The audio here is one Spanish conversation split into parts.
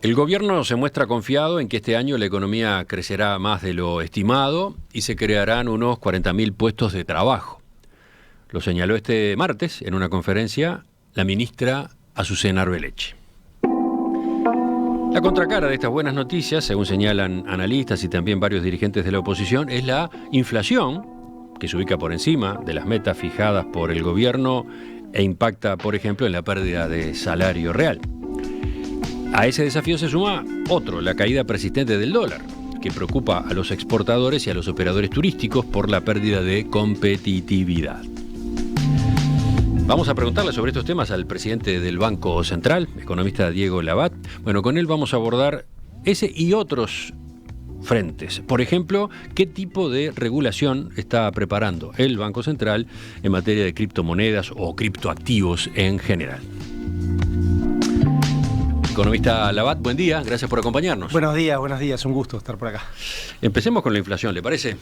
El gobierno se muestra confiado en que este año la economía crecerá más de lo estimado y se crearán unos 40.000 puestos de trabajo. Lo señaló este martes en una conferencia la ministra Azucena Arbeleche. La contracara de estas buenas noticias, según señalan analistas y también varios dirigentes de la oposición, es la inflación, que se ubica por encima de las metas fijadas por el gobierno e impacta, por ejemplo, en la pérdida de salario real. A ese desafío se suma otro, la caída persistente del dólar, que preocupa a los exportadores y a los operadores turísticos por la pérdida de competitividad. Vamos a preguntarle sobre estos temas al presidente del Banco Central, economista Diego Labat. Bueno, con él vamos a abordar ese y otros frentes. Por ejemplo, ¿qué tipo de regulación está preparando el Banco Central en materia de criptomonedas o criptoactivos en general? Economista Labat, buen día, gracias por acompañarnos. Buenos días, un gusto estar por acá. Empecemos con la inflación, ¿le parece?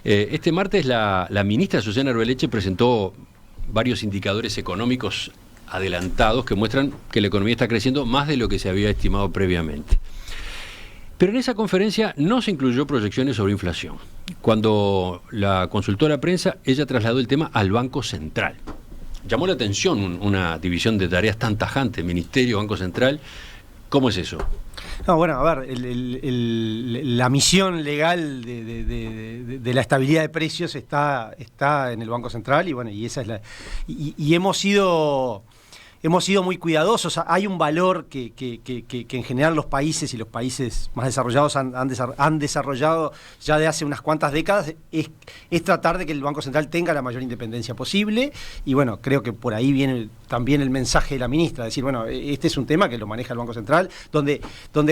Este martes la ministra Azucena Arbeleche presentó varios indicadores económicos adelantados que muestran que la economía está creciendo más de lo que se había estimado previamente. Pero en esa conferencia no se incluyó proyecciones sobre inflación. Cuando la consultó a la prensa, ella trasladó el tema al Banco Central. Llamó la atención una división de tareas tan tajante, Ministerio, Banco Central. ¿Cómo es eso? No, bueno, a ver, la misión legal de la estabilidad de precios está en el Banco Central y bueno, y esa es y hemos sido muy cuidadosos. Hay un valor que en general los países y los países más desarrollados han desarrollado ya de hace unas cuantas décadas, es tratar de que el Banco Central tenga la mayor independencia posible, y bueno, creo que por ahí viene también el mensaje de la ministra, decir, bueno, este es un tema que lo maneja el Banco Central, donde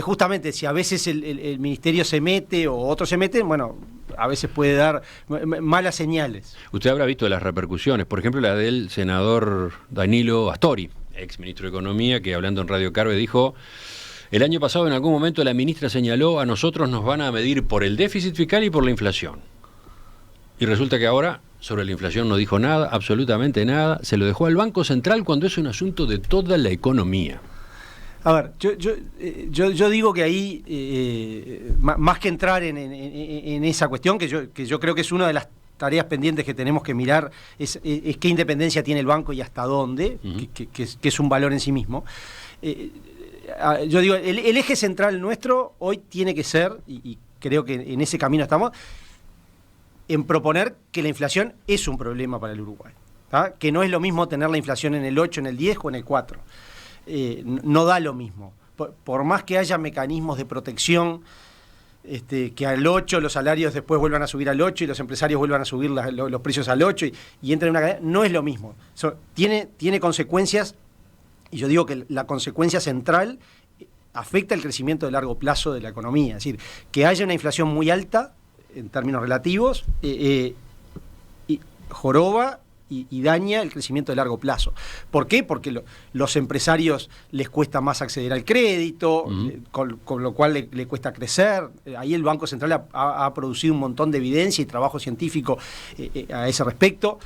justamente si a veces el Ministerio se mete o otros se meten, bueno, a veces puede dar malas señales. Usted habrá visto las repercusiones, por ejemplo la del senador Danilo Astori, ex ministro de Economía, que hablando en Radio Carve dijo: el año pasado en algún momento la ministra señaló, a nosotros nos van a medir por el déficit fiscal y por la inflación. Y resulta que ahora sobre la inflación no dijo nada, absolutamente nada, se lo dejó al Banco Central cuando es un asunto de toda la economía. A ver, yo digo que ahí, más que entrar en esa cuestión, que yo creo que es una de las tareas pendientes que tenemos que mirar, es qué independencia tiene el banco y hasta dónde, que es un valor en sí mismo. Yo digo, el eje central nuestro hoy tiene que ser, y creo que en ese camino estamos, en proponer que la inflación es un problema para el Uruguay, ¿tá? Que no es lo mismo tener la inflación en el 8, en el 10 o en el 4. No da lo mismo. Por más que haya mecanismos de protección, que al 8 los salarios después vuelvan a subir al 8 y los empresarios vuelvan a subir los precios al 8 y entren en una cadena, no es lo mismo. Tiene consecuencias, y yo digo que la consecuencia central afecta el crecimiento de largo plazo de la economía. Es decir, que haya una inflación muy alta en términos relativos, y joroba y daña el crecimiento de largo plazo. ¿Por qué? Porque los empresarios les cuesta más acceder al crédito, con lo cual le cuesta crecer. Ahí el Banco Central ha producido un montón de evidencia y trabajo científico a ese respecto,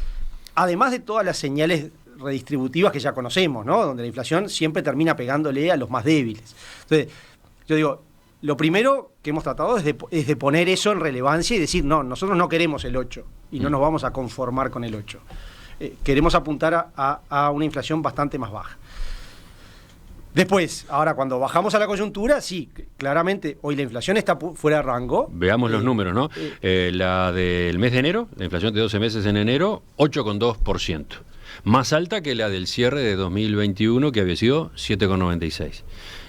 además de todas las señales redistributivas que ya conocemos, ¿no? Donde la inflación siempre termina pegándole a los más débiles. Entonces, yo digo, lo primero que hemos tratado es de poner eso en relevancia y decir, no, nosotros no queremos el 8 y no nos vamos a conformar con el 8. Queremos apuntar a una inflación bastante más baja. Después, ahora cuando bajamos a la coyuntura, sí, claramente hoy la inflación está fuera de rango. Veamos los números, ¿no? La del mes de enero, la inflación de 12 meses en enero, 8,2%. Más alta que la del cierre de 2021, que había sido 7,96%.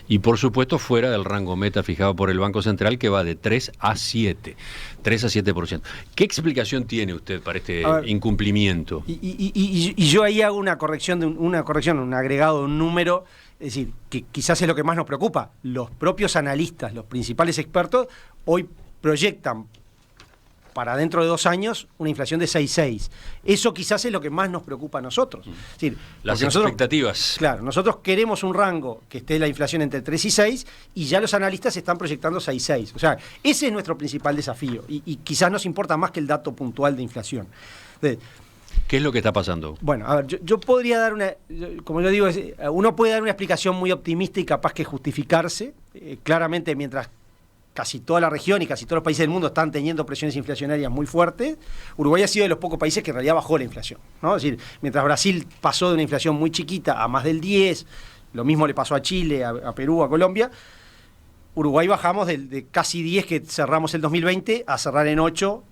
Y por supuesto fuera del rango meta fijado por el Banco Central, que va de 3 a 7%. ¿Qué explicación tiene usted para este incumplimiento? Y yo ahí hago una corrección, un agregado de un número, es decir, que quizás es lo que más nos preocupa. Los propios analistas, los principales expertos, hoy proyectan para dentro de 2 años una inflación de 6,6. Eso quizás es lo que más nos preocupa a nosotros. Es decir, las expectativas. Claro, nosotros queremos un rango que esté la inflación entre 3 y 6, y ya los analistas están proyectando 6,6. O sea, ese es nuestro principal desafío, y quizás nos importa más que el dato puntual de inflación. Entonces, ¿Qué es lo que está pasando? Bueno, a ver, yo podría dar como yo digo, uno puede dar una explicación muy optimista y capaz que justificarse. Claramente, mientras casi toda la región y casi todos los países del mundo están teniendo presiones inflacionarias muy fuertes, Uruguay ha sido de los pocos países que en realidad bajó la inflación, ¿no? Es decir, mientras Brasil pasó de una inflación muy chiquita a más del 10, lo mismo le pasó a Chile, a Perú, a Colombia, Uruguay bajamos de casi 10 que cerramos el 2020 a cerrar en 8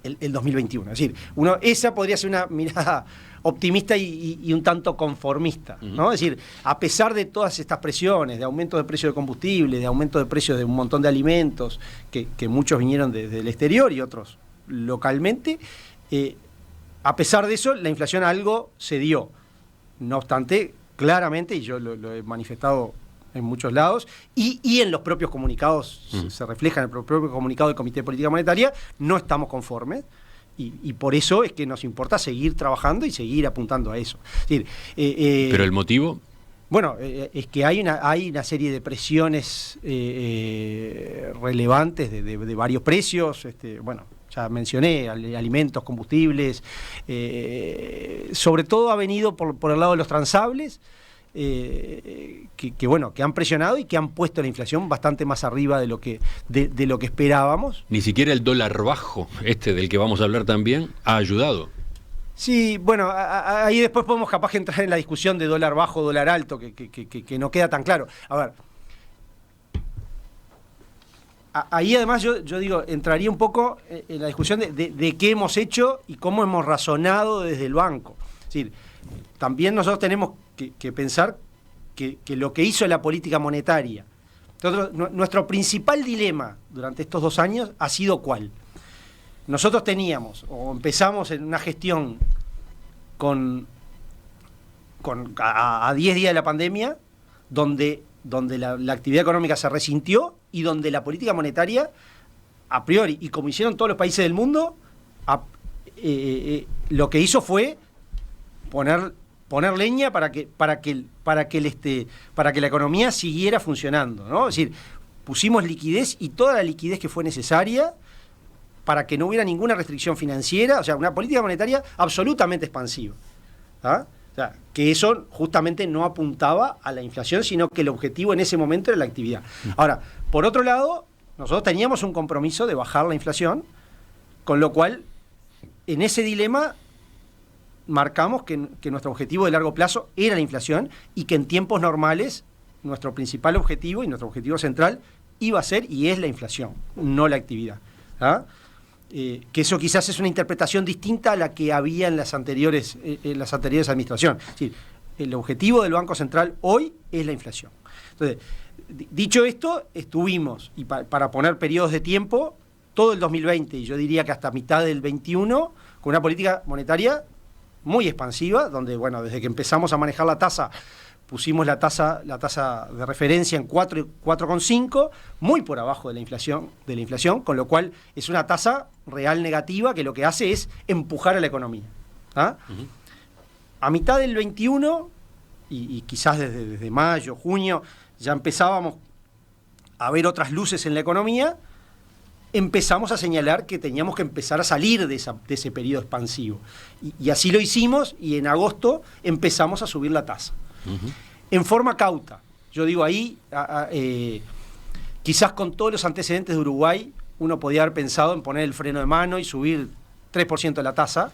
el 2021. Es decir, esa podría ser una mirada optimista y un tanto conformista, ¿no? Es decir, a pesar de todas estas presiones, de aumento de precios de combustible, de aumento de precios de un montón de alimentos, que muchos vinieron desde el exterior y otros localmente, a pesar de eso, la inflación algo se dio. No obstante, claramente, y yo lo he manifestado en muchos lados, y en los propios comunicados, se refleja en el propio comunicado del Comité de Política Monetaria, no estamos conformes, y por eso es que nos importa seguir trabajando y seguir apuntando a eso. Es decir, ¿pero el motivo? Bueno, es que hay una serie de presiones relevantes de varios precios, bueno, ya mencioné, alimentos, combustibles, sobre todo ha venido por el lado de los transables, que han presionado y que han puesto la inflación bastante más arriba de lo que esperábamos. Ni siquiera el dólar bajo, del que vamos a hablar también, ha ayudado. Sí, bueno, ahí después podemos capaz que entrar en la discusión de dólar bajo, dólar alto, que no queda tan claro. A ver, ahí además yo digo, entraría un poco en la discusión de qué hemos hecho y cómo hemos razonado desde el banco. Es decir, también nosotros tenemos que pensar que lo que hizo la política monetaria, nuestro principal dilema durante estos 2 años ha sido ¿cuál? Nosotros empezamos en una gestión a 10 días de la pandemia, donde la actividad económica se resintió y donde la política monetaria, a priori, y como hicieron todos los países del mundo, lo que hizo fue poner leña para que la economía siguiera funcionando, ¿no? Es decir, pusimos liquidez y toda la liquidez que fue necesaria para que no hubiera ninguna restricción financiera, o sea, una política monetaria absolutamente expansiva, ¿ah? O sea, que eso justamente no apuntaba a la inflación, sino que el objetivo en ese momento era la actividad. Ahora, por otro lado, nosotros teníamos un compromiso de bajar la inflación, con lo cual, en ese dilema, marcamos que nuestro objetivo de largo plazo era la inflación y que en tiempos normales nuestro principal objetivo y nuestro objetivo central iba a ser y es la inflación, no la actividad, ¿ah? Que eso quizás es una interpretación distinta a la que había en las anteriores administraciones. Es decir, el objetivo del Banco Central hoy es la inflación. Entonces, dicho esto, estuvimos, y para poner periodos de tiempo, todo el 2020, y yo diría que hasta mitad del 21, con una política monetaria muy expansiva, donde, bueno, desde que empezamos a manejar la tasa, pusimos la tasa de referencia en 4,5, muy por abajo de la inflación, con lo cual es una tasa real negativa que lo que hace es empujar a la economía, ¿ah? Uh-huh. A mitad del 21, y quizás desde mayo, junio, ya empezábamos a ver otras luces en la economía, empezamos a señalar que teníamos que empezar a salir de ese periodo expansivo. Y así lo hicimos, y en agosto empezamos a subir la tasa. Uh-huh. En forma cauta. Yo digo ahí, quizás con todos los antecedentes de Uruguay, uno podía haber pensado en poner el freno de mano y subir 3% de la tasa.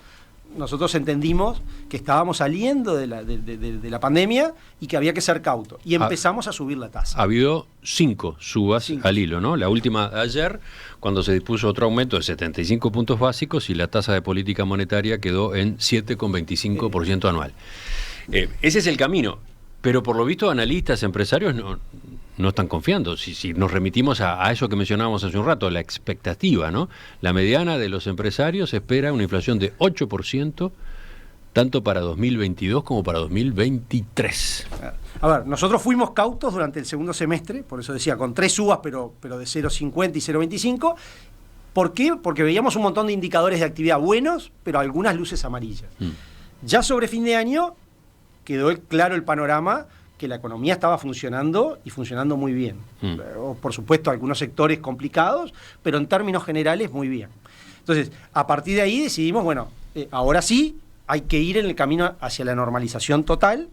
Nosotros entendimos que estábamos saliendo de la pandemia y que había que ser cauto. Y empezamos a subir la tasa. Ha habido 5 subas al hilo, ¿no? La última ayer, cuando se dispuso otro aumento de 75 puntos básicos y la tasa de política monetaria quedó en 7,25% anual. Ese es el camino, pero por lo visto analistas, empresarios no están confiando. Si nos remitimos a eso que mencionábamos hace un rato, la expectativa, ¿no? La mediana de los empresarios espera una inflación de 8%, tanto para 2022 como para 2023. A ver, nosotros fuimos cautos durante el segundo semestre, por eso decía, con 3 subas, pero de 0,50 y 0,25. ¿Por qué? Porque veíamos un montón de indicadores de actividad buenos, pero algunas luces amarillas. Ya sobre fin de año quedó claro el panorama que la economía estaba funcionando y funcionando muy bien. Por supuesto, algunos sectores complicados, pero en términos generales muy bien. Entonces, a partir de ahí decidimos, bueno, ahora sí, hay que ir en el camino hacia la normalización total.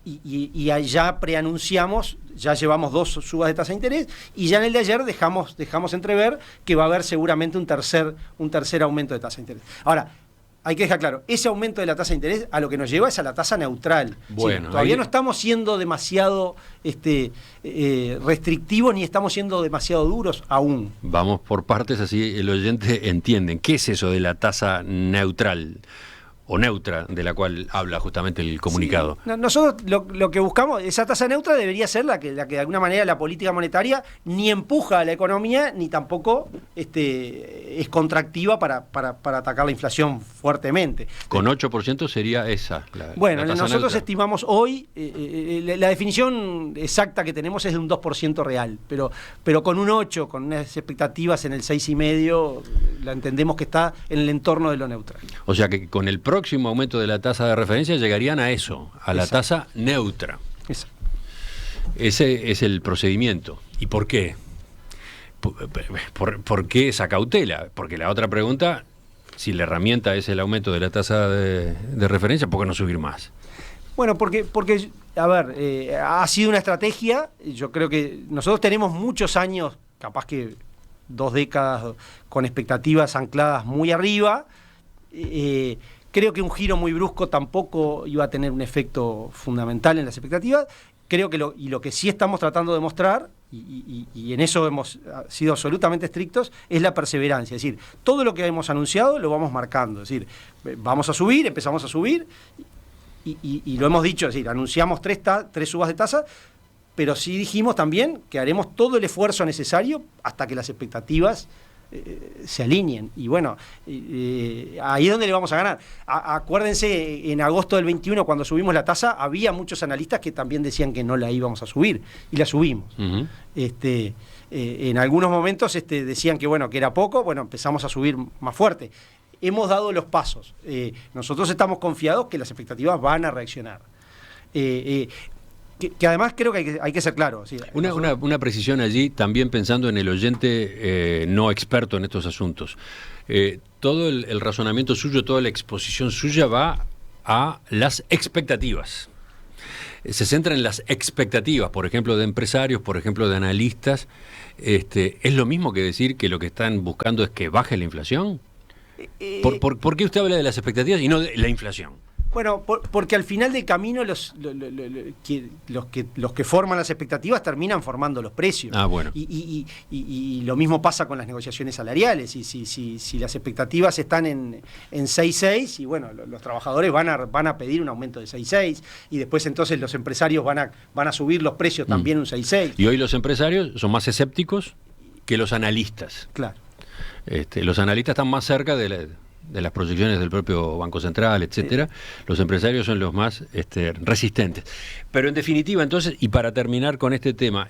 Y allá preanunciamos, ya llevamos 2 subas de tasa de interés, y ya en el de ayer dejamos entrever que va a haber seguramente un tercer aumento de tasa de interés. Ahora, hay que dejar claro, ese aumento de la tasa de interés a lo que nos lleva es a la tasa neutral. Bueno, ¿sí? Todavía no estamos siendo demasiado restrictivos ni estamos siendo demasiado duros aún. Vamos por partes, así el oyente entiende. ¿Qué es eso de la tasa neutral o neutra, de la cual habla justamente el comunicado? Sí. Nosotros lo que buscamos, esa tasa neutra debería ser la que de alguna manera la política monetaria ni empuja a la economía, ni tampoco es contractiva para atacar la inflación fuertemente. Con 8% sería esa bueno, la tasa nosotros neutra. Estimamos hoy, la definición exacta que tenemos es de un 2% real, pero con un 8, con unas expectativas en el 6,5, la entendemos que está en el entorno de lo neutral. O sea que con el próximo aumento de la tasa de referencia llegarían a eso, a la tasa neutra. Exacto. Ese es el procedimiento. ¿Y por qué? ¿Por qué esa cautela? Porque la otra pregunta, si la herramienta es el aumento de la tasa de referencia, ¿por qué no subir más? Bueno, porque a ver, ha sido una estrategia. Yo creo que nosotros tenemos muchos años, capaz que 2 décadas, con expectativas ancladas muy arriba. Creo que un giro muy brusco tampoco iba a tener un efecto fundamental en las expectativas. Creo que lo que sí estamos tratando de mostrar, y en eso hemos sido absolutamente estrictos, es la perseverancia. Es decir, todo lo que hemos anunciado lo vamos marcando. Es decir, vamos a subir, empezamos a subir, y lo hemos dicho, es decir, anunciamos 3 subas de tasa, pero sí dijimos también que haremos todo el esfuerzo necesario hasta que las expectativas se alineen. Y bueno, ahí es donde le vamos a ganar. Acuérdense, en agosto del 21, cuando subimos la tasa, había muchos analistas que también decían que no la íbamos a subir, y la subimos. Uh-huh. En algunos momentos decían que bueno, que era poco, bueno, empezamos a subir más fuerte. Hemos dado los pasos. Nosotros estamos confiados que las expectativas van a reaccionar. Que además creo que hay que ser claro. ¿Sí? Una precisión allí, también pensando en el oyente no experto en estos asuntos. Todo el razonamiento suyo, toda la exposición suya va a las expectativas. Se centra en las expectativas, por ejemplo, de empresarios, por ejemplo, de analistas. ¿Es lo mismo que decir que lo que están buscando es que baje la inflación? ¿Por qué usted habla de las expectativas y no de la inflación? Bueno, porque al final del camino los que forman las expectativas terminan formando los precios. Ah, bueno. Y lo mismo pasa con las negociaciones salariales. Y si las expectativas están en 6,6, y bueno, los trabajadores van a pedir un aumento de 6,6, y después entonces los empresarios van a subir los precios también un 6,6. Y hoy los empresarios son más escépticos que los analistas. Claro. Los analistas están más cerca de las proyecciones del propio Banco Central, etcétera. Los empresarios son los más resistentes. Pero en definitiva, entonces, y para terminar con este tema,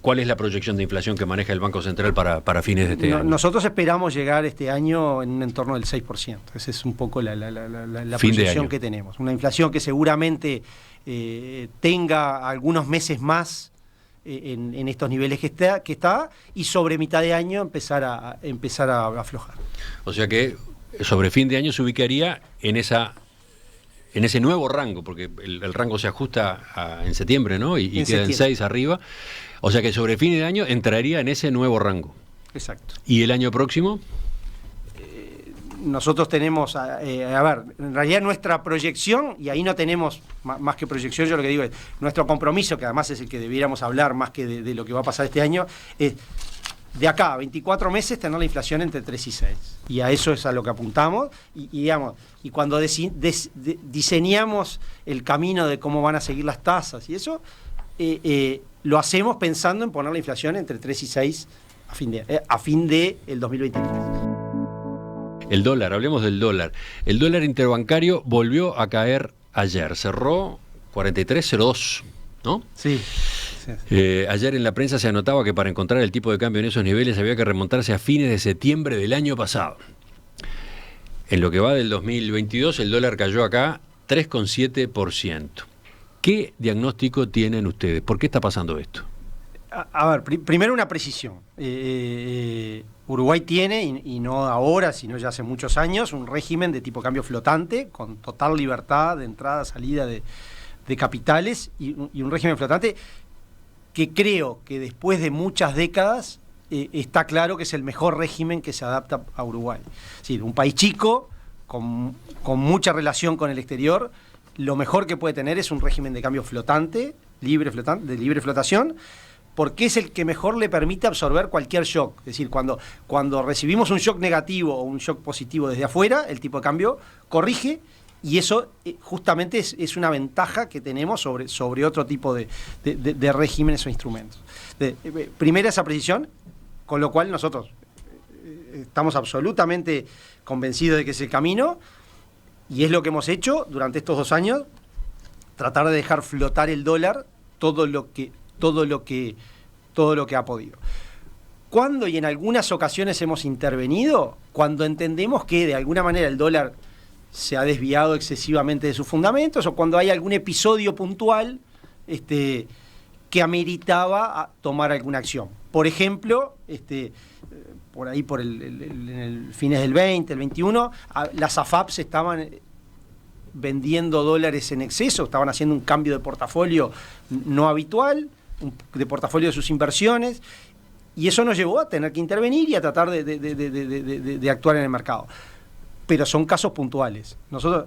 ¿cuál es la proyección de inflación que maneja el Banco Central para fines de este año? Nosotros esperamos llegar este año en un entorno del 6%. Esa es un poco la proyección que tenemos. Una inflación que seguramente tenga algunos meses más en estos niveles que está, y sobre mitad de año empezar a aflojar. O sea que sobre fin de año se ubicaría en ese nuevo rango, porque el rango se ajusta en septiembre, ¿no? Y queda en 6 arriba. O sea que sobre fin de año entraría en ese nuevo rango. Exacto. ¿Y el año próximo? Nosotros tenemos, a ver, en realidad nuestra proyección, y ahí no tenemos más que proyección, yo lo que digo es, nuestro compromiso, que además es el que debiéramos hablar más que de lo que va a pasar este año, es de acá a 24 meses tener la inflación entre 3 y 6. Y a eso es a lo que apuntamos, y cuando diseñamos el camino de cómo van a seguir las tasas y eso, lo hacemos pensando en poner la inflación entre 3 y 6 a fin de el 2023. El dólar, hablemos del dólar. El dólar interbancario volvió a caer ayer, cerró 43.02, ¿no? Sí. Ayer en la prensa se anotaba que para encontrar el tipo de cambio en esos niveles había que remontarse a fines de septiembre del año pasado. En lo que va del 2022, el dólar cayó acá 3,7%. ¿Qué diagnóstico tienen ustedes? ¿Por qué está pasando esto? A ver, primero una precisión. Uruguay tiene, y no ahora, sino ya hace muchos años, un régimen de tipo cambio flotante, con total libertad de entrada, salida de capitales, y un régimen flotante que creo que después de muchas décadas está claro que es el mejor régimen que se adapta a Uruguay. Es decir, un país chico, con mucha relación con el exterior, lo mejor que puede tener es un régimen de cambio flotante, de libre flotación, porque es el que mejor le permite absorber cualquier shock. Es decir, cuando recibimos un shock negativo o un shock positivo desde afuera, el tipo de cambio corrige, y eso justamente es una ventaja que tenemos sobre otro tipo de regímenes o instrumentos. Primera esa precisión, con lo cual nosotros estamos absolutamente convencidos de que es el camino, y es lo que hemos hecho durante estos 2 años, tratar de dejar flotar el dólar todo lo que ha podido. ¿Cuándo y en algunas ocasiones hemos intervenido? Cuando entendemos que de alguna manera el dólar se ha desviado excesivamente de sus fundamentos, o cuando hay algún episodio puntual que ameritaba tomar alguna acción. Por ejemplo, por ahí por en el fines del 20, el 21, las AFAPs estaban vendiendo dólares en exceso, estaban haciendo un cambio de portafolio no habitual, de portafolio de sus inversiones, y eso nos llevó a tener que intervenir y a tratar de actuar en el mercado. Pero son casos puntuales. Nosotros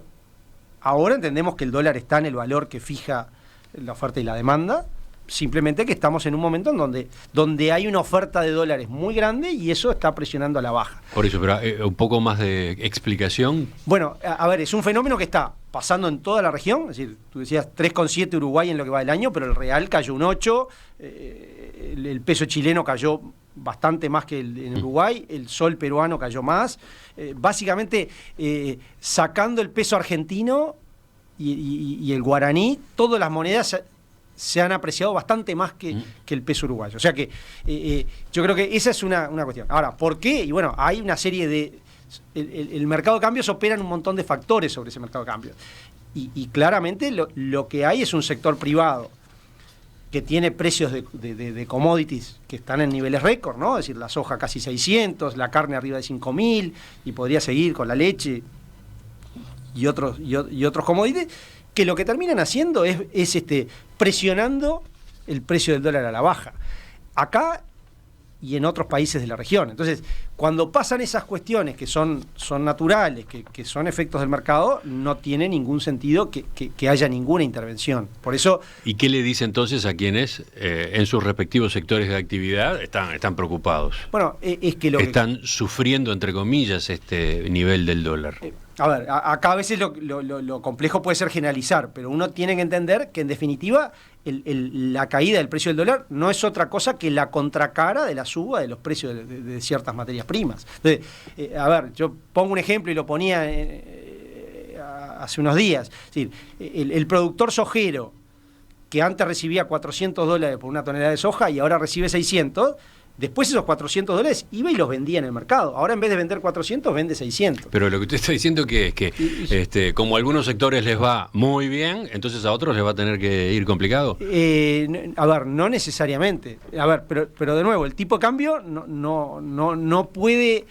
ahora entendemos que el dólar está en el valor que fija la oferta y la demanda, simplemente que estamos en un momento en donde hay una oferta de dólares muy grande y eso está presionando a la baja. Por eso, pero un poco más de explicación. Bueno, a ver, es un fenómeno que está pasando en toda la región, es decir, tú decías 3,7 Uruguay en lo que va del año, pero el real cayó un 8, el peso chileno cayó bastante más que en Uruguay, el sol peruano cayó más, básicamente sacando el peso argentino y el guaraní, todas las monedas se han apreciado bastante más que el peso uruguayo. O sea que yo creo que esa es una cuestión. Ahora, ¿por qué? Y bueno, hay una serie de... El mercado de cambios opera en un montón de factores sobre ese mercado de cambios. Y claramente lo que hay es un sector privado que tiene precios de commodities que están en niveles récord, ¿no? Es decir, la soja casi 600, la carne arriba de 5.000, y podría seguir con la leche y otros commodities, que lo que terminan haciendo es presionando el precio del dólar a la baja, acá y en otros países de la región. Entonces, cuando pasan esas cuestiones que son naturales, que son efectos del mercado, no tiene ningún sentido que haya ninguna intervención. Por eso... ¿Y qué le dice entonces a quienes en sus respectivos sectores de actividad están preocupados? Bueno, es que están sufriendo, entre comillas, este nivel del dólar. A ver, acá a veces lo complejo puede ser generalizar, pero uno tiene que entender que en definitiva la caída del precio del dólar no es otra cosa que la contracara de la suba de los precios de ciertas materias primas. Entonces, a ver, yo pongo un ejemplo y lo ponía hace unos días. Es decir, el productor sojero que antes recibía $400 por una tonelada de soja y ahora recibe 600, después esos $400 iba y los vendía en el mercado. Ahora en vez de vender 400, vende 600. Pero lo que usted está diciendo es que como a algunos sectores les va muy bien, entonces a otros les va a tener que ir complicado. A ver, no necesariamente. A ver, pero de nuevo, el tipo de cambio no puede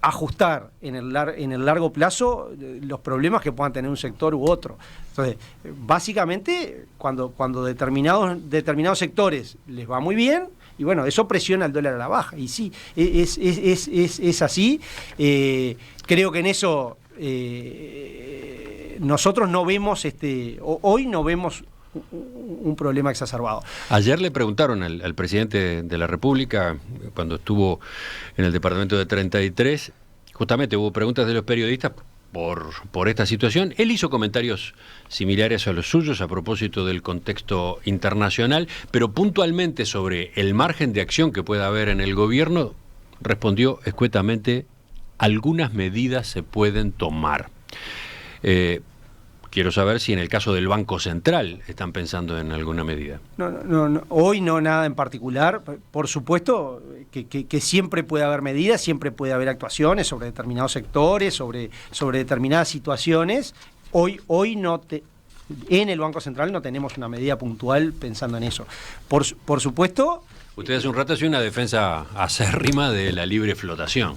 ajustar en el largo plazo los problemas que puedan tener un sector u otro. Entonces, básicamente, cuando determinados sectores les va muy bien, y bueno, eso presiona el dólar a la baja. Y sí, es así. Creo que en eso nosotros no vemos, hoy no vemos un problema exacerbado. Ayer le preguntaron al presidente de la República, cuando estuvo en el departamento de 33, justamente hubo preguntas de los periodistas por esta situación. Él hizo comentarios similares a los suyos a propósito del contexto internacional, pero puntualmente sobre el margen de acción que pueda haber en el gobierno, respondió escuetamente: algunas medidas se pueden tomar. Quiero saber si en el caso del Banco Central están pensando en alguna medida. No, hoy no nada en particular. Por supuesto que siempre puede haber medidas, siempre puede haber actuaciones sobre determinados sectores, sobre determinadas situaciones. Hoy en el Banco Central no tenemos una medida puntual pensando en eso. Por supuesto Usted hace un rato hacía una defensa acérrima de la libre flotación.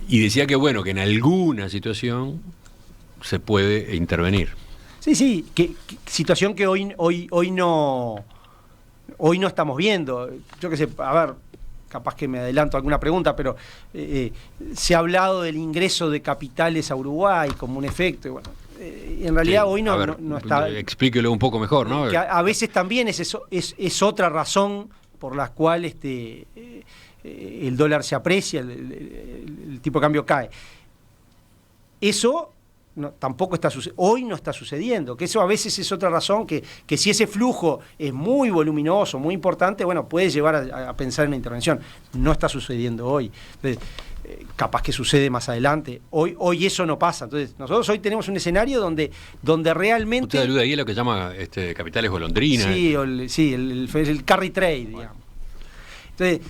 Y decía que bueno, que en alguna situación se puede intervenir. Sí, que situación que hoy no estamos viendo. Yo qué sé, a ver, capaz que me adelanto a alguna pregunta, pero se ha hablado del ingreso de capitales a Uruguay como un efecto. Y bueno, en realidad Sí, hoy no está. Explíquelo un poco mejor, ¿no? Que a veces también es otra razón por la cual el dólar se aprecia, el tipo de cambio cae. Eso tampoco está hoy no está sucediendo, que eso a veces es otra razón, que si ese flujo es muy voluminoso, muy importante, bueno, puede llevar a pensar en una intervención. No está sucediendo hoy. Entonces, capaz que sucede más adelante. Hoy eso no pasa. Entonces, nosotros hoy tenemos un escenario donde realmente... Usted alude ahí a lo que llama capitales golondrinas. Sí, el carry trade, digamos. Entonces,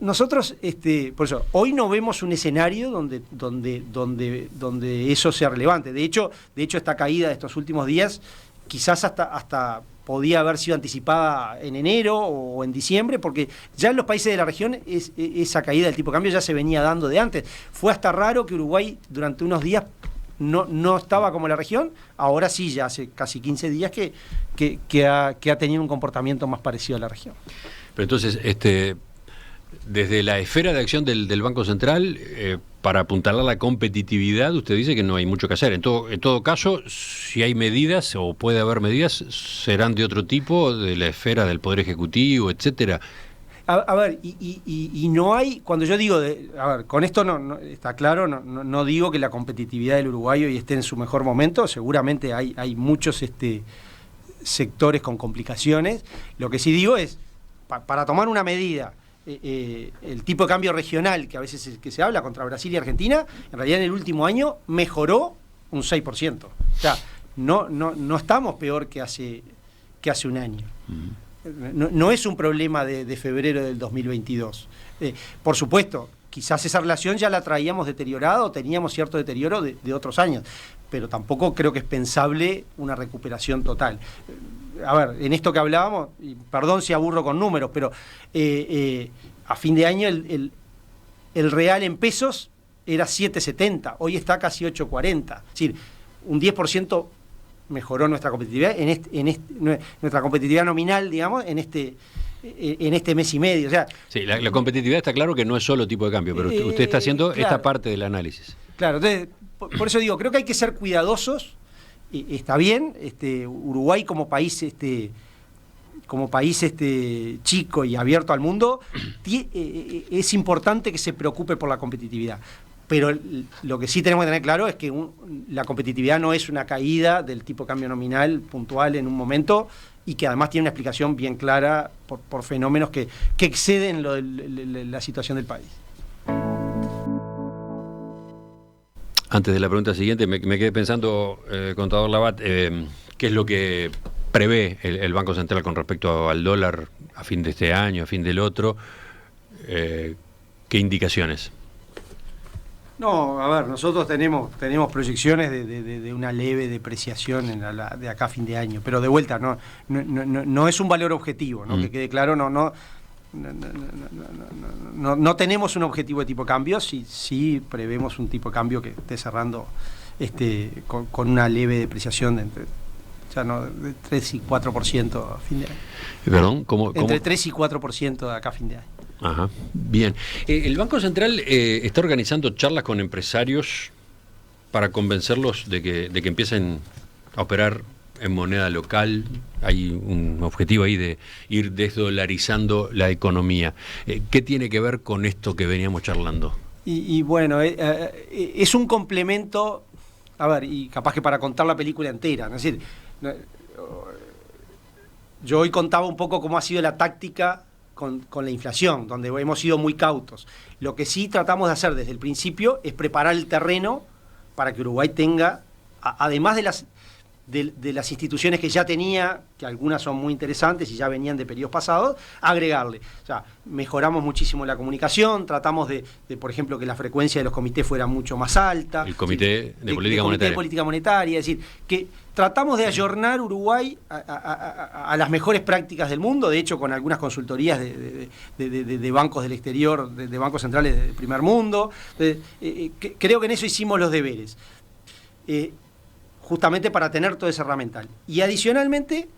nosotros, por eso, hoy no vemos un escenario donde eso sea relevante. De hecho, esta caída de estos últimos días quizás hasta podía haber sido anticipada en enero o en diciembre, porque ya en los países de la región esa caída del tipo de cambio ya se venía dando de antes. Fue hasta raro que Uruguay durante unos días no estaba como la región, ahora sí, ya hace casi 15 días que ha tenido un comportamiento más parecido a la región. Pero entonces, desde la esfera de acción del Banco Central, para apuntalar la competitividad, usted dice que no hay mucho que hacer. En todo caso, si hay medidas, o puede haber medidas, serán de otro tipo, de la esfera del Poder Ejecutivo, etcétera. A ver, y no hay, cuando yo digo, a ver, con esto no está claro, no digo que la competitividad del uruguayo y esté en su mejor momento, seguramente hay muchos sectores con complicaciones. Lo que sí digo es, para tomar una medida, el tipo de cambio regional que a veces que se habla contra Brasil y Argentina, en realidad en el último año mejoró un 6%. O sea, no estamos peor que hace un año. No es un problema de febrero del 2022. Por supuesto, quizás esa relación ya la traíamos deteriorada o teníamos cierto deterioro de otros años, pero tampoco creo que es pensable una recuperación total. A ver, en esto que hablábamos, y perdón si aburro con números, pero a fin de año el real en pesos era 7.70, hoy está casi 8.40. Es decir, un 10% mejoró nuestra competitividad, nuestra competitividad nominal, digamos, en este mes y medio. O sea, sí, la competitividad está claro que no es solo tipo de cambio, pero usted está haciendo claro, esta parte del análisis. Claro, entonces, por eso digo, creo que hay que ser cuidadosos. Está bien, Uruguay como país chico y abierto al mundo, es importante que se preocupe por la competitividad. Pero lo que sí tenemos que tener claro es que la competitividad no es una caída del tipo de cambio nominal puntual en un momento, y que además tiene una explicación bien clara por fenómenos que exceden la situación del país. Antes de la pregunta siguiente, me quedé pensando, contador Labat, ¿qué es lo que prevé el Banco Central con respecto al dólar a fin de este año, a fin del otro? ¿Qué indicaciones? No, a ver, nosotros tenemos proyecciones de una leve depreciación de acá a fin de año, pero de vuelta, no es un valor objetivo, ¿no? Que quede claro, no tenemos un objetivo de tipo de cambio, sí prevemos un tipo de cambio que esté cerrando con una leve depreciación de entre 3 y 4% a fin de año. ¿Perdón? ¿Cómo? Entre 3 y 4% de acá a fin de año. Ajá, bien. El Banco Central está organizando charlas con empresarios para convencerlos de que empiecen a operar en moneda local. Hay un objetivo ahí de ir desdolarizando la economía. ¿Qué tiene que ver con esto que veníamos charlando? Y bueno, es un complemento, a ver, y capaz que para contar la película entera, ¿no? Es decir, yo hoy contaba un poco cómo ha sido la táctica con la inflación, donde hemos sido muy cautos. Lo que sí tratamos de hacer desde el principio es preparar el terreno para que Uruguay tenga, además de las instituciones que ya tenía, que algunas son muy interesantes y ya venían de periodos pasados, agregarle. O sea, mejoramos muchísimo la comunicación, tratamos de, por ejemplo, que la frecuencia de los comités fuera mucho más alta. El Comité de Política Monetaria. Comité de Política Monetaria, es decir, que tratamos de ayornar Uruguay a las mejores prácticas del mundo, de hecho con algunas consultorías de bancos del exterior, de bancos centrales del primer mundo. Creo que en eso hicimos los deberes. Justamente para tener todo ese herramental. Y adicionalmente,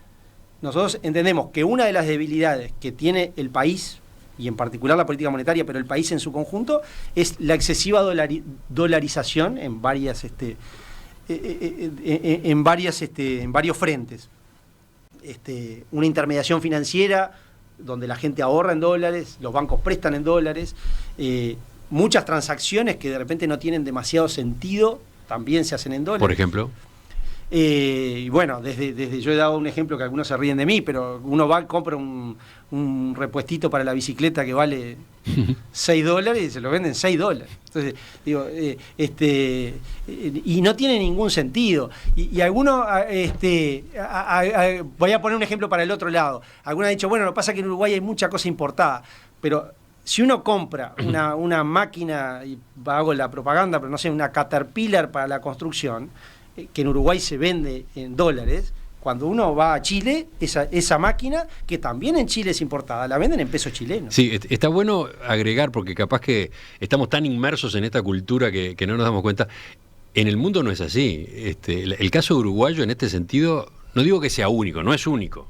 nosotros entendemos que una de las debilidades que tiene el país, y en particular la política monetaria, pero el país en su conjunto, es la excesiva dolarización en varias en varios frentes. Una intermediación financiera donde la gente ahorra en dólares, los bancos prestan en dólares, muchas transacciones que de repente no tienen demasiado sentido también se hacen en dólares. Por ejemplo. Y bueno, desde yo he dado un ejemplo que algunos se ríen de mí, pero uno va, compra un repuestito para la bicicleta que vale $6 y se lo venden $6. Entonces, digo, y no tiene ningún sentido. Y algunos, voy a poner un ejemplo para el otro lado. Algunos han dicho, bueno, lo que pasa es que en Uruguay hay mucha cosa importada, pero si uno compra una máquina, y hago la propaganda, pero no sé, una Caterpillar para la construcción, que en Uruguay se vende en dólares, cuando uno va a Chile, esa máquina, que también en Chile es importada, la venden en pesos chilenos. Sí, está bueno agregar, porque capaz que estamos tan inmersos en esta cultura que no nos damos cuenta. En el mundo no es así. El caso uruguayo en este sentido, no digo que sea único, no es único,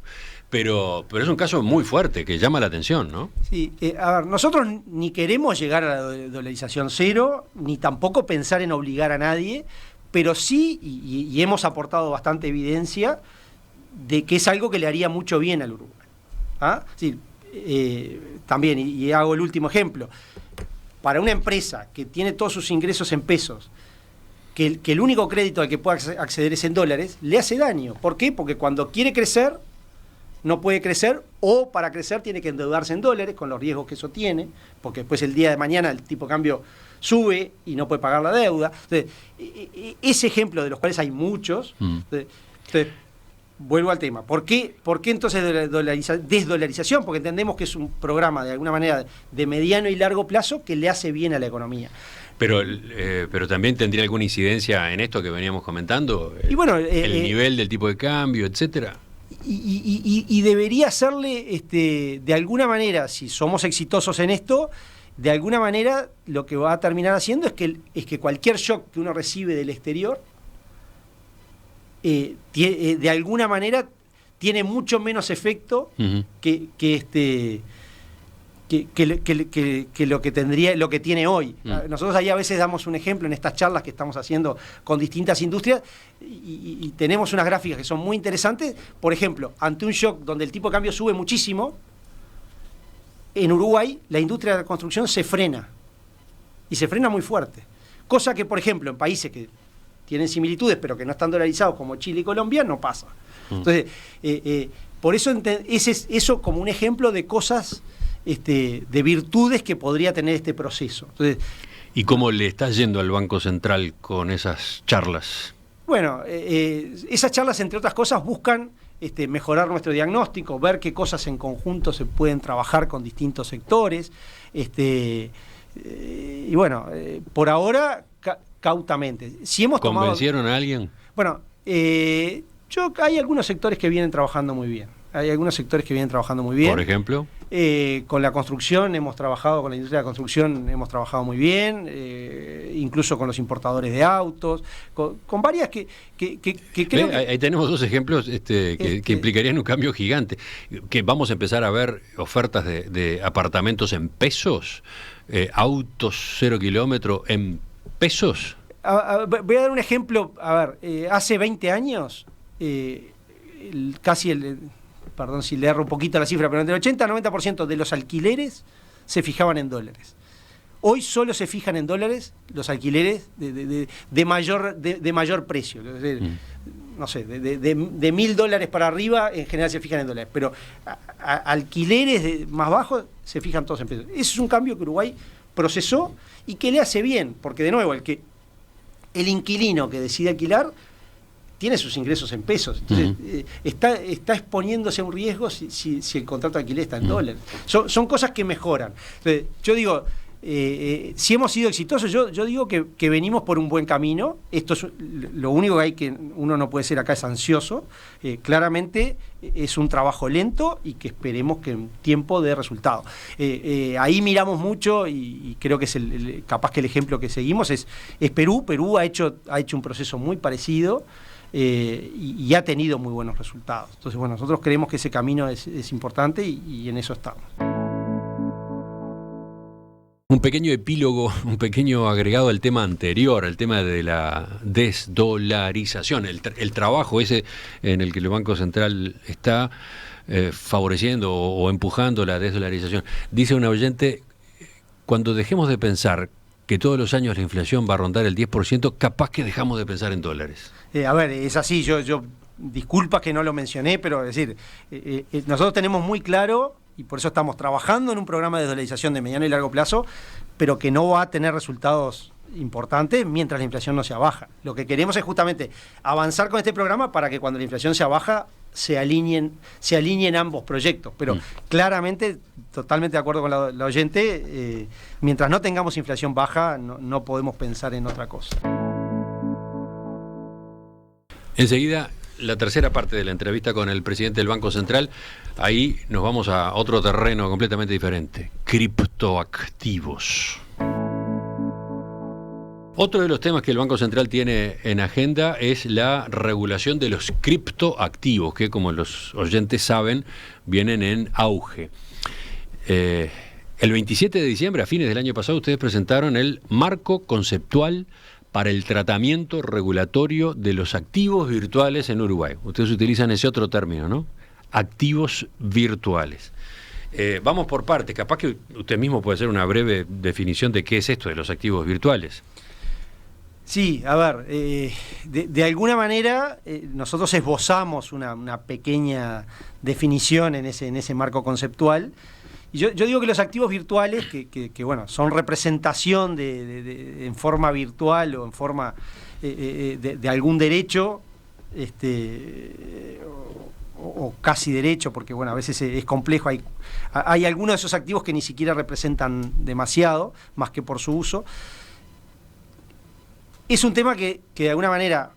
pero es un caso muy fuerte que llama la atención, ¿no? Sí, a ver, nosotros ni queremos llegar a la dolarización cero, ni tampoco pensar en obligar a nadie, pero sí, y hemos aportado bastante evidencia de que es algo que le haría mucho bien al Uruguay. ¿Ah? Sí, también, y hago el último ejemplo, para una empresa que tiene todos sus ingresos en pesos, que el único crédito al que pueda acceder es en dólares, le hace daño. ¿Por qué? Porque cuando quiere crecer, no puede crecer, o para crecer tiene que endeudarse en dólares, con los riesgos que eso tiene, porque después el día de mañana el tipo de cambio sube y no puede pagar la deuda. Entonces, ese ejemplo, de los cuales hay muchos, entonces, vuelvo al tema. ¿Por qué entonces desdolarización? Porque entendemos que es un programa, de alguna manera, de mediano y largo plazo que le hace bien a la economía. Pero también tendría alguna incidencia en esto que veníamos comentando, y bueno, el nivel del tipo de cambio, etcétera. Y debería hacerle, de alguna manera, si somos exitosos en esto, de alguna manera lo que va a terminar haciendo es que cualquier shock que uno recibe del exterior, de alguna manera tiene mucho menos efecto que lo que tiene hoy. Nosotros ahí a veces damos un ejemplo en estas charlas que estamos haciendo con distintas industrias y tenemos unas gráficas que son muy interesantes. Por ejemplo, ante un shock donde el tipo de cambio sube muchísimo, en Uruguay la industria de la construcción se frena, y se frena muy fuerte. Cosa que, por ejemplo, en países que tienen similitudes pero que no están dolarizados como Chile y Colombia, no pasa. Entonces, por eso eso como un ejemplo de cosas, de virtudes que podría tener este proceso. Entonces, ¿y cómo le está yendo al Banco Central con esas charlas? Bueno, esas charlas, entre otras cosas, buscan mejorar nuestro diagnóstico, ver qué cosas en conjunto se pueden trabajar con distintos sectores, y bueno, por ahora, cautamente. Si hemos ¿Convencieron a alguien? Bueno, hay algunos sectores que vienen trabajando muy bien. Por ejemplo, con la construcción hemos trabajado, con la industria de la construcción hemos trabajado muy bien, incluso con los importadores de autos, con varias que creo que... Ahí tenemos dos ejemplos que implicarían un cambio gigante. Que vamos a empezar a ver ofertas de apartamentos en pesos, autos 0 kilómetros en pesos. Voy a dar un ejemplo. A ver, hace 20 años, perdón si le erro un poquito la cifra, pero entre el 80 y el 90% de los alquileres se fijaban en dólares. Hoy solo se fijan en dólares los alquileres de mayor precio. Es decir, no sé, de $1.000 para arriba, en general se fijan en dólares. Pero alquileres más bajos se fijan todos en pesos. Ese es un cambio que Uruguay procesó y que le hace bien, porque de nuevo, el inquilino que decide alquilar tiene sus ingresos en pesos. Entonces, está exponiéndose a un riesgo si el contrato de alquiler está en dólares. Son cosas que mejoran. Entonces, yo digo, si hemos sido exitosos, yo digo que venimos por un buen camino. Esto es lo único que uno no puede ser acá es ansioso. Claramente es un trabajo lento y que esperemos que en tiempo dé resultado. Ahí miramos mucho y creo que es capaz que el ejemplo que seguimos es Perú. Perú ha hecho un proceso muy parecido. Y ha tenido muy buenos resultados. Entonces, bueno, nosotros creemos que ese camino es importante y en eso estamos. Un pequeño epílogo, un pequeño agregado al tema anterior, al tema de la desdolarización, el trabajo ese en el que el Banco Central está favoreciendo o empujando la desdolarización. Dice un oyente, cuando dejemos de pensar que todos los años la inflación va a rondar el 10%, capaz que dejamos de pensar en dólares. A ver, es así, yo disculpa que no lo mencioné, pero es decir, nosotros tenemos muy claro, y por eso estamos trabajando en un programa de desdolarización de mediano y largo plazo, pero que no va a tener resultados importantes mientras la inflación no sea baja. Lo que queremos es justamente avanzar con este programa para que cuando la inflación sea baja se alineen ambos proyectos. Pero claramente, totalmente de acuerdo con la oyente, mientras no tengamos inflación baja no podemos pensar en otra cosa. Enseguida, la tercera parte de la entrevista con el presidente del Banco Central. Ahí nos vamos a otro terreno completamente diferente: criptoactivos. Otro de los temas que el Banco Central tiene en agenda es la regulación de los criptoactivos, que, como los oyentes saben, vienen en auge. El 27 de diciembre, a fines del año pasado, ustedes presentaron el marco conceptual para el tratamiento regulatorio de los activos virtuales en Uruguay. Ustedes utilizan ese otro término, ¿no? Activos virtuales. Vamos por partes. Capaz que usted mismo puede hacer una breve definición de qué es esto de los activos virtuales. Sí, a ver, de alguna manera nosotros esbozamos una pequeña definición en ese marco conceptual. Y yo digo que los activos virtuales, que bueno, son representación en forma virtual o en forma de algún derecho, o casi derecho, porque bueno, a veces es complejo. Hay algunos de esos activos que ni siquiera representan demasiado, más que por su uso. Es un tema que de alguna manera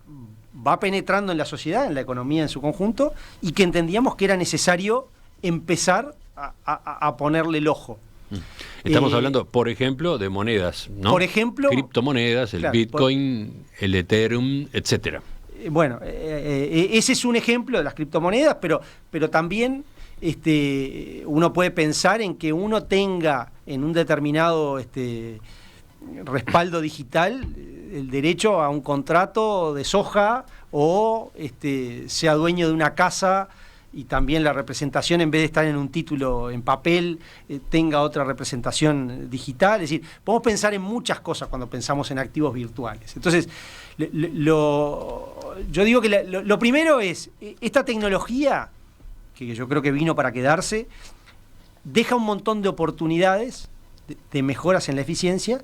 va penetrando en la sociedad, en la economía en su conjunto, y que entendíamos que era necesario empezar a ponerle el ojo. Estamos hablando, por ejemplo, de monedas, ¿no? Por ejemplo, criptomonedas, el claro, Bitcoin, el Ethereum, etcétera. Bueno, ese es un ejemplo de las criptomonedas, pero también uno puede pensar en que uno tenga en un determinado respaldo digital el derecho a un contrato de soja o sea dueño de una casa y también la representación, en vez de estar en un título en papel, tenga otra representación digital. Es decir, podemos pensar en muchas cosas cuando pensamos en activos virtuales. Entonces, yo digo que lo primero es, esta tecnología, que yo creo que vino para quedarse, deja un montón de oportunidades de mejoras en la eficiencia,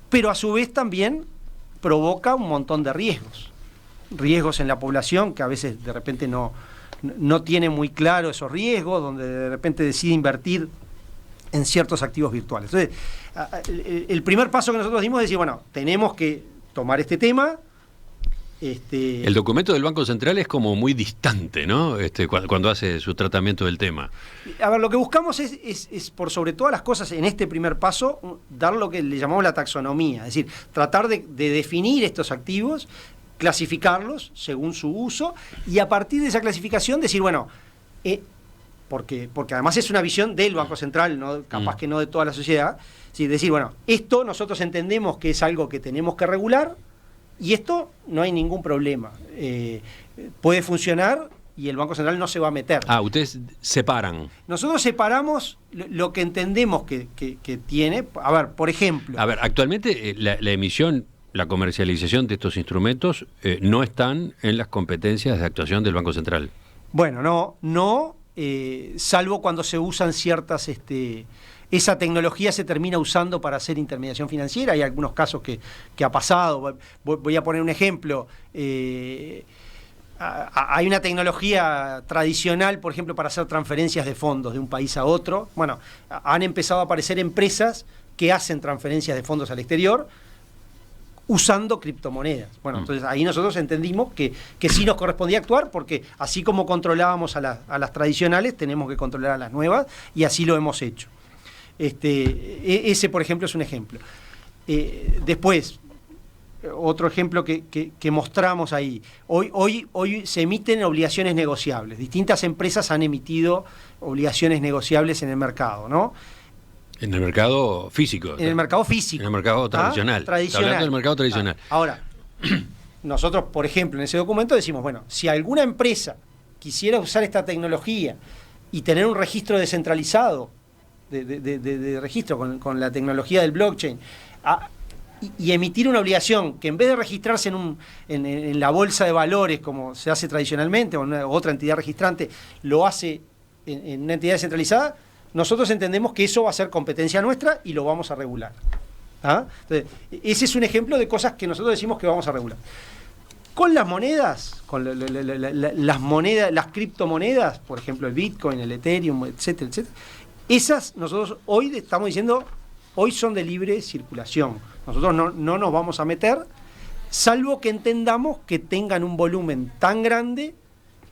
pero a su vez también provoca un montón de riesgos. Riesgos en la población, que a veces de repente no tiene muy claro esos riesgos, donde de repente decide invertir en ciertos activos virtuales. Entonces, el primer paso que nosotros dimos es decir, bueno, tenemos que tomar este tema. El documento del Banco Central es como muy distante, ¿no? Cuando hace su tratamiento del tema. A ver, lo que buscamos es por sobre todas las cosas, en este primer paso, dar lo que le llamamos la taxonomía, es decir, tratar de definir estos activos, clasificarlos según su uso, y a partir de esa clasificación decir, bueno, porque además es una visión del Banco Central, ¿no? Capaz que no de toda la sociedad, ¿sí? Decir, bueno, esto nosotros entendemos que es algo que tenemos que regular, y esto no hay ningún problema. Puede funcionar y el Banco Central no se va a meter. Ustedes separan. Nosotros separamos lo que entendemos que tiene. A ver, por ejemplo. A ver, actualmente la emisión, la comercialización de estos instrumentos no están en las competencias de actuación del Banco Central. Bueno, no, salvo cuando se usan ciertas... esa tecnología se termina usando para hacer intermediación financiera. Hay algunos casos que ha pasado. Voy a poner un ejemplo. hay una tecnología tradicional, por ejemplo, para hacer transferencias de fondos de un país a otro. Bueno, han empezado a aparecer empresas que hacen transferencias de fondos al exterior usando criptomonedas. Bueno, entonces ahí nosotros entendimos que sí nos correspondía actuar, porque así como controlábamos a las tradicionales, tenemos que controlar a las nuevas, y así lo hemos hecho. Ese, por ejemplo, es un ejemplo. Después, otro ejemplo que mostramos ahí. Hoy se emiten obligaciones negociables. Distintas empresas han emitido obligaciones negociables en el mercado, ¿no? En el mercado físico. En el mercado físico. En el mercado tradicional. Tradicional. Está hablando del mercado tradicional. Ahora, nosotros, por ejemplo, en ese documento decimos, bueno, si alguna empresa quisiera usar esta tecnología y tener un registro descentralizado de registro con la tecnología del blockchain, y emitir una obligación que en vez de registrarse en la bolsa de valores como se hace tradicionalmente o en otra entidad registrante, lo hace en una entidad descentralizada, nosotros entendemos que eso va a ser competencia nuestra y lo vamos a regular. Entonces, ese es un ejemplo de cosas que nosotros decimos que vamos a regular. Con las monedas, con las monedas, las criptomonedas, por ejemplo el Bitcoin, el Ethereum, etcétera, etcétera, esas nosotros hoy estamos diciendo, hoy son de libre circulación. Nosotros no nos vamos a meter, salvo que entendamos que tengan un volumen tan grande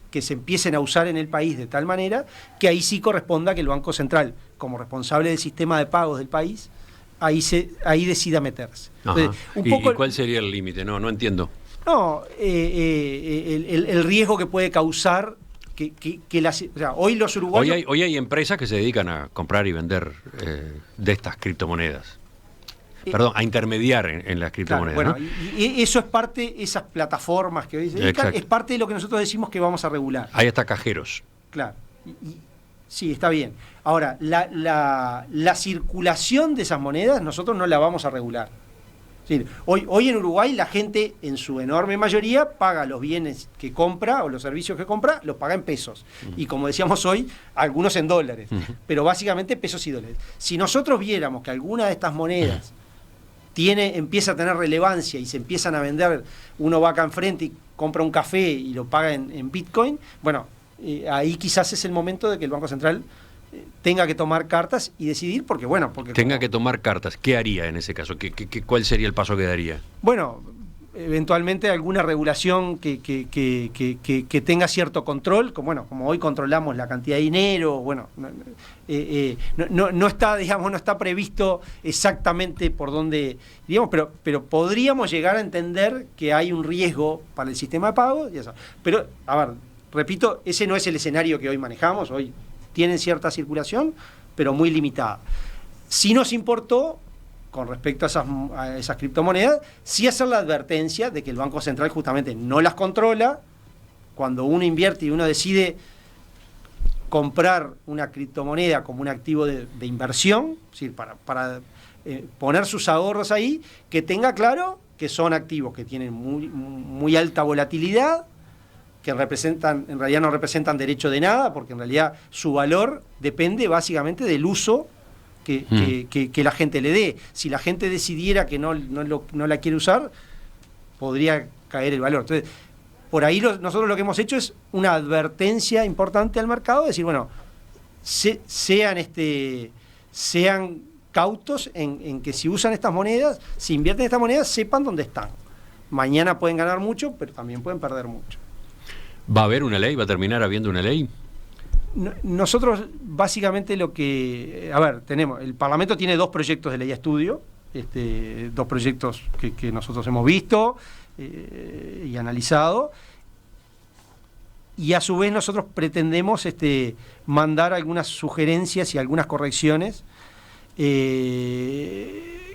que se empiecen a usar en el país de tal manera que ahí sí corresponda que el Banco Central, como responsable del sistema de pagos del país, ahí decida meterse. Entonces, ¿Y cuál sería el límite? No entiendo. No, el riesgo que puede causar o sea, hoy los uruguayos... Hoy hay empresas que se dedican a comprar y vender de estas criptomonedas. Perdón, a intermediar en las criptomonedas. Claro, bueno, ¿no? y eso es parte, esas plataformas que hoy se dedican, es parte de lo que nosotros decimos que vamos a regular. Hay hasta cajeros. Claro. Sí, está bien. Ahora, la circulación de esas monedas nosotros no la vamos a regular. Es decir, hoy en Uruguay la gente, en su enorme mayoría, paga los bienes que compra o los servicios que compra, los paga en pesos. Y como decíamos hoy, algunos en dólares. Pero básicamente pesos y dólares. Si nosotros viéramos que alguna de estas monedas empieza a tener relevancia y se empiezan a vender, uno va acá enfrente y compra un café y lo paga en Bitcoin, bueno, ahí quizás es el momento de que el Banco Central tenga que tomar cartas y decidir, porque tenga que tomar cartas. ¿Qué haría en ese caso? ¿Cuál sería el paso que daría? Bueno, eventualmente alguna regulación que tenga cierto control, como hoy controlamos la cantidad de dinero, no está previsto exactamente por dónde, digamos, pero podríamos llegar a entender que hay un riesgo para el sistema de pago y eso. Pero, a ver, repito, ese no es el escenario que hoy manejamos. Hoy tienen cierta circulación, pero muy limitada. Sí nos importó, con respecto a esas criptomonedas, sí hacer la advertencia de que el Banco Central justamente no las controla. Cuando uno invierte y uno decide comprar una criptomoneda como un activo de inversión, es decir, para poner sus ahorros ahí, que tenga claro que son activos que tienen muy alta volatilidad, que en realidad no representan derecho de nada, porque en realidad su valor depende básicamente del uso que la gente le dé. Si la gente decidiera que no la quiere usar, podría caer el valor. Entonces, por ahí nosotros lo que hemos hecho es una advertencia importante al mercado, decir, bueno, sean cautos en que si usan estas monedas, si invierten estas monedas, sepan dónde están. Mañana pueden ganar mucho, pero también pueden perder mucho. ¿Va a haber una ley? ¿Va a terminar habiendo una ley? Nosotros básicamente tenemos, el Parlamento tiene 2 proyectos de ley a estudio, 2 proyectos que nosotros hemos visto y analizado, y a su vez nosotros pretendemos mandar algunas sugerencias y algunas correcciones que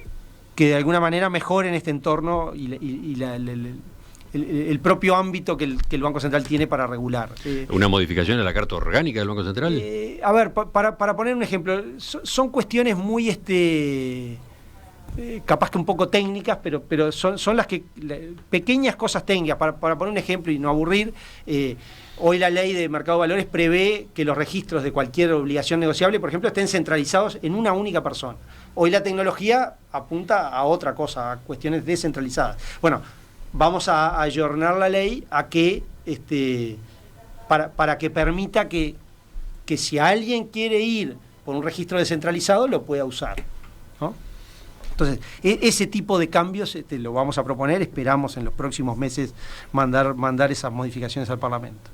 de alguna manera mejoren este entorno y el propio ámbito que el Banco Central tiene para regular. ¿Una modificación de la Carta Orgánica del Banco Central? Para poner un ejemplo, son cuestiones muy capaz que un poco técnicas, pero son las que pequeñas cosas técnicas. Para poner un ejemplo y no aburrir, hoy la ley de mercado de valores prevé que los registros de cualquier obligación negociable, por ejemplo, estén centralizados en una única persona. Hoy la tecnología apunta a otra cosa, a cuestiones descentralizadas. Bueno, vamos a ayornar la ley a que para que permita que si alguien quiere ir por un registro descentralizado lo pueda usar, ¿no? Entonces, ese tipo de cambios lo vamos a proponer, esperamos en los próximos meses mandar esas modificaciones al Parlamento.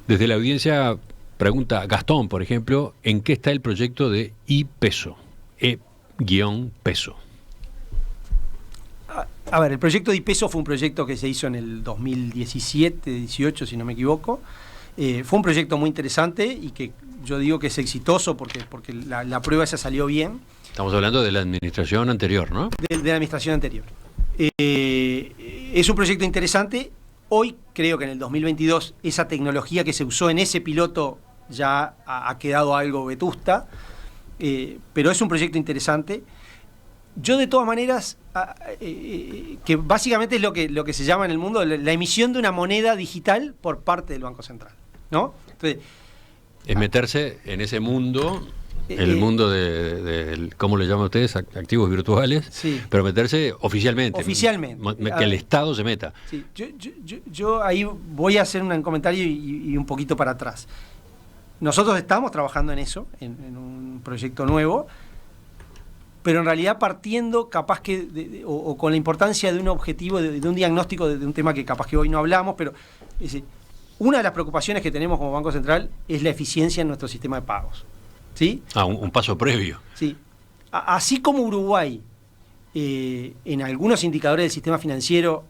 Desde la audiencia pregunta Gastón, por ejemplo, ¿en qué está el proyecto de iPeso? E-peso. A ver, el proyecto de iPeso fue un proyecto que se hizo en el 2017-18, si no me equivoco. Fue un proyecto muy interesante y que yo digo que es exitoso porque la prueba esa salió bien. Estamos hablando de la administración anterior, ¿no? De la administración anterior. Es un proyecto interesante. Hoy creo que en el 2022 esa tecnología que se usó en ese piloto ya ha quedado algo vetusta, pero es un proyecto interesante. Yo de todas maneras, que básicamente es lo que se llama en el mundo la emisión de una moneda digital por parte del Banco Central, ¿no? Entonces, es meterse en ese mundo, el mundo de ¿cómo le llaman ustedes? Activos virtuales, sí. Pero meterse oficialmente. Que el Estado se meta. Sí. Yo ahí voy a hacer un comentario y un poquito para atrás. Nosotros estamos trabajando en eso, en un proyecto nuevo, pero en realidad partiendo capaz que, o con la importancia de un objetivo, de un diagnóstico de un tema que capaz que hoy no hablamos, pero una de las preocupaciones que tenemos como Banco Central es la eficiencia en nuestro sistema de pagos. ¿Sí? Un paso previo. Sí. Así como Uruguay, en algunos indicadores del sistema financiero,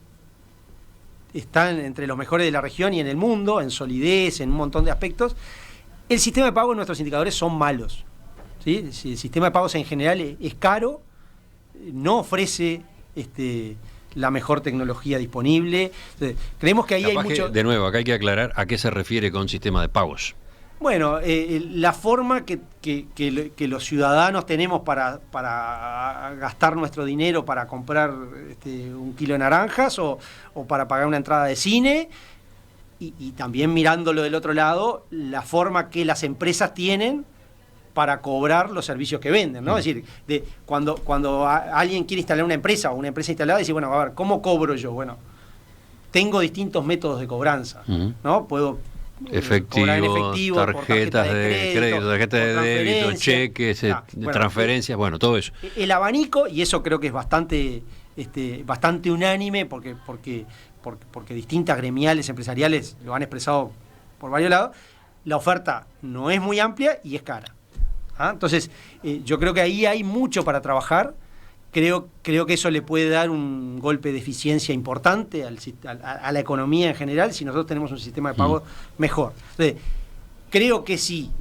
están entre los mejores de la región y en el mundo, en solidez, en un montón de aspectos, el sistema de pagos en nuestros indicadores son malos. ¿Sí? El sistema de pagos en general es caro, no ofrece la mejor tecnología disponible. Entonces, creemos que ahí capaz hay mucho... de nuevo, acá hay que aclarar a qué se refiere con sistema de pagos. Bueno, la forma que los ciudadanos tenemos para gastar nuestro dinero para comprar un kilo de naranjas o para pagar una entrada de cine, y también mirándolo del otro lado, la forma que las empresas tienen para cobrar los servicios que venden, ¿no? Es decir, cuando alguien quiere instalar una empresa o una empresa instalada, dice, bueno, a ver, ¿cómo cobro yo? Bueno, tengo distintos métodos de cobranza, ¿no? Puedo cobrar en efectivo, tarjetas de crédito, tarjetas de débito, cheques, transferencias, bueno, todo eso. El abanico, y eso creo que es bastante unánime, porque distintas gremiales empresariales lo han expresado por varios lados, la oferta no es muy amplia y es cara. Entonces, yo creo que ahí hay mucho para trabajar. Creo que eso le puede dar un golpe de eficiencia importante a la economía en general si nosotros tenemos un sistema de pago mejor. Entonces, creo que sí,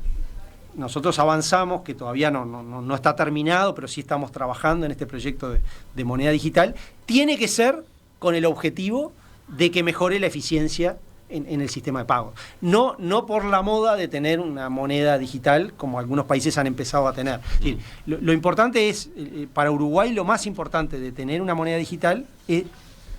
nosotros avanzamos, que todavía no está terminado, pero sí estamos trabajando en este proyecto de moneda digital, tiene que ser con el objetivo de que mejore la eficiencia en el sistema de pago. No por la moda de tener una moneda digital como algunos países han empezado a tener. Es decir, lo importante es, para Uruguay lo más importante de tener una moneda digital es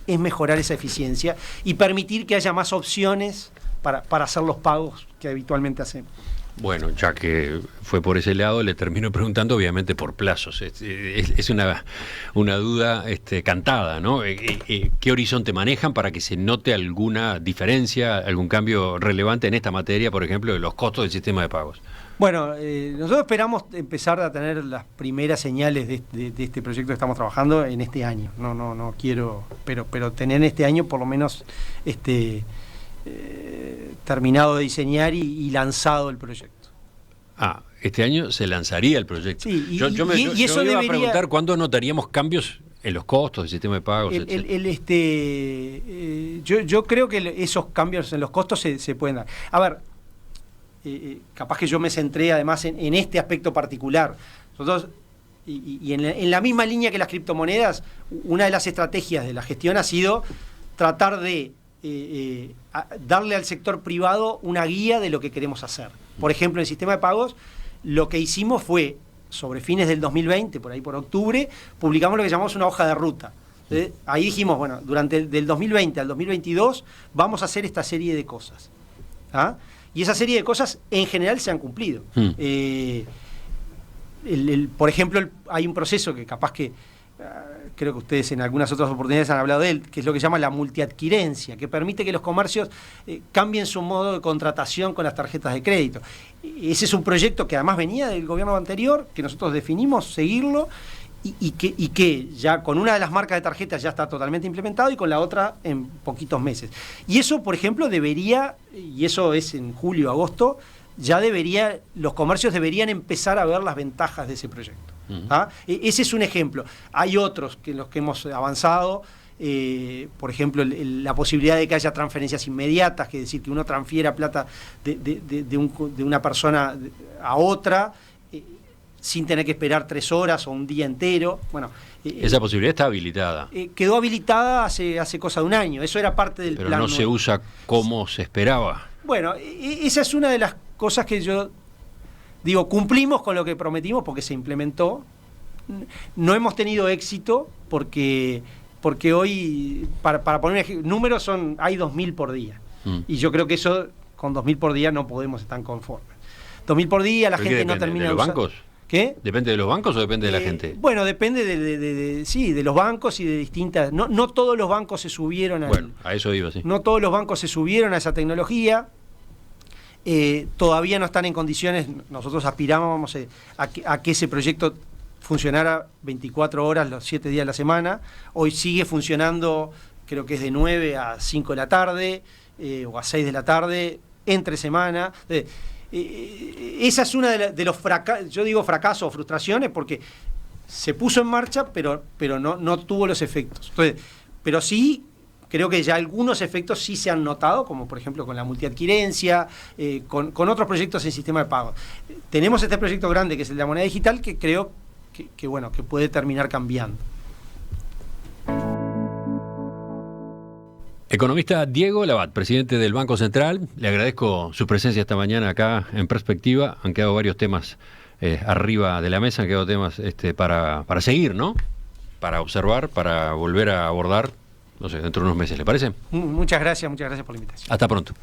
mejorar esa eficiencia y permitir que haya más opciones para hacer los pagos que habitualmente hacemos. Bueno, ya que fue por ese lado, le termino preguntando obviamente por plazos. Es una duda cantada, ¿no? ¿Qué horizonte manejan para que se note alguna diferencia, algún cambio relevante en esta materia, por ejemplo, de los costos del sistema de pagos? Bueno, nosotros esperamos empezar a tener las primeras señales de este proyecto que estamos trabajando en este año. No quiero, pero tener en este año por lo menos terminado de diseñar y lanzado el proyecto. Este año se lanzaría el proyecto. Sí, yo eso iba debería... a preguntar cuándo notaríamos cambios en los costos del sistema de pagos, yo creo que esos cambios en los costos se pueden dar. A ver, capaz que yo me centré además en este aspecto particular. Nosotros, y en la misma línea que las criptomonedas, una de las estrategias de la gestión ha sido tratar de darle al sector privado una guía de lo que queremos hacer. Por ejemplo, en el sistema de pagos, lo que hicimos fue, sobre fines del 2020, por ahí por octubre, publicamos lo que llamamos una hoja de ruta. Ahí dijimos, bueno, durante del 2020 al 2022 vamos a hacer esta serie de cosas. Y esa serie de cosas en general se han cumplido. Por ejemplo, hay un proceso que capaz que creo que ustedes en algunas otras oportunidades han hablado de él, que es lo que se llama la multiadquirencia, que permite que los comercios cambien su modo de contratación con las tarjetas de crédito. Ese es un proyecto que además venía del gobierno anterior, que nosotros definimos seguirlo, y que ya con una de las marcas de tarjetas ya está totalmente implementado y con la otra en poquitos meses. Y eso, por ejemplo, debería, y eso es en julio, agosto, los comercios deberían empezar a ver las ventajas de ese proyecto. ¿Ah? Ese es un ejemplo. Hay otros en los que hemos avanzado, por ejemplo, la posibilidad de que haya transferencias inmediatas, que es decir, que uno transfiera plata de una persona a otra, sin tener que esperar 3 horas o un día entero. Bueno, esa posibilidad está habilitada. Quedó habilitada hace cosa de un año. Eso era parte del plan. Pero no se usa como se esperaba. Bueno, esa es una de las cosas que yo digo, cumplimos con lo que prometimos porque se implementó. No hemos tenido éxito porque hoy, para poner números, hay 2.000 por día. Y yo creo que eso, con 2.000 por día no podemos estar conformes. 2.000 por día, la gente no termina de los bancos. ¿Qué? ¿Depende de los bancos o depende de la gente? Bueno, depende de los bancos y de distintas... No todos los bancos se subieron Bueno, a eso iba, sí. No todos los bancos se subieron a esa tecnología. Todavía no están en condiciones. Nosotros aspirábamos a que ese proyecto funcionara 24 horas, los 7 días de la semana. Hoy sigue funcionando, creo que es de 9 a 5 de la tarde, o a 6 de la tarde, entre semana. Esa es una de los fracasos, yo digo fracasos o frustraciones, porque se puso en marcha, pero no tuvo los efectos. Entonces, pero sí, creo que ya algunos efectos sí se han notado, como por ejemplo con la multiadquirencia, con otros proyectos en sistema de pago. Tenemos este proyecto grande, que es el de la moneda digital, que creo que puede terminar cambiando. Economista Diego Labat, presidente del Banco Central, le agradezco su presencia esta mañana acá en Perspectiva. Han quedado varios temas arriba de la mesa, han quedado temas para seguir, ¿no? Para observar, para volver a abordar, no sé, dentro de unos meses, ¿le parece? Muchas gracias por la invitación. Hasta pronto.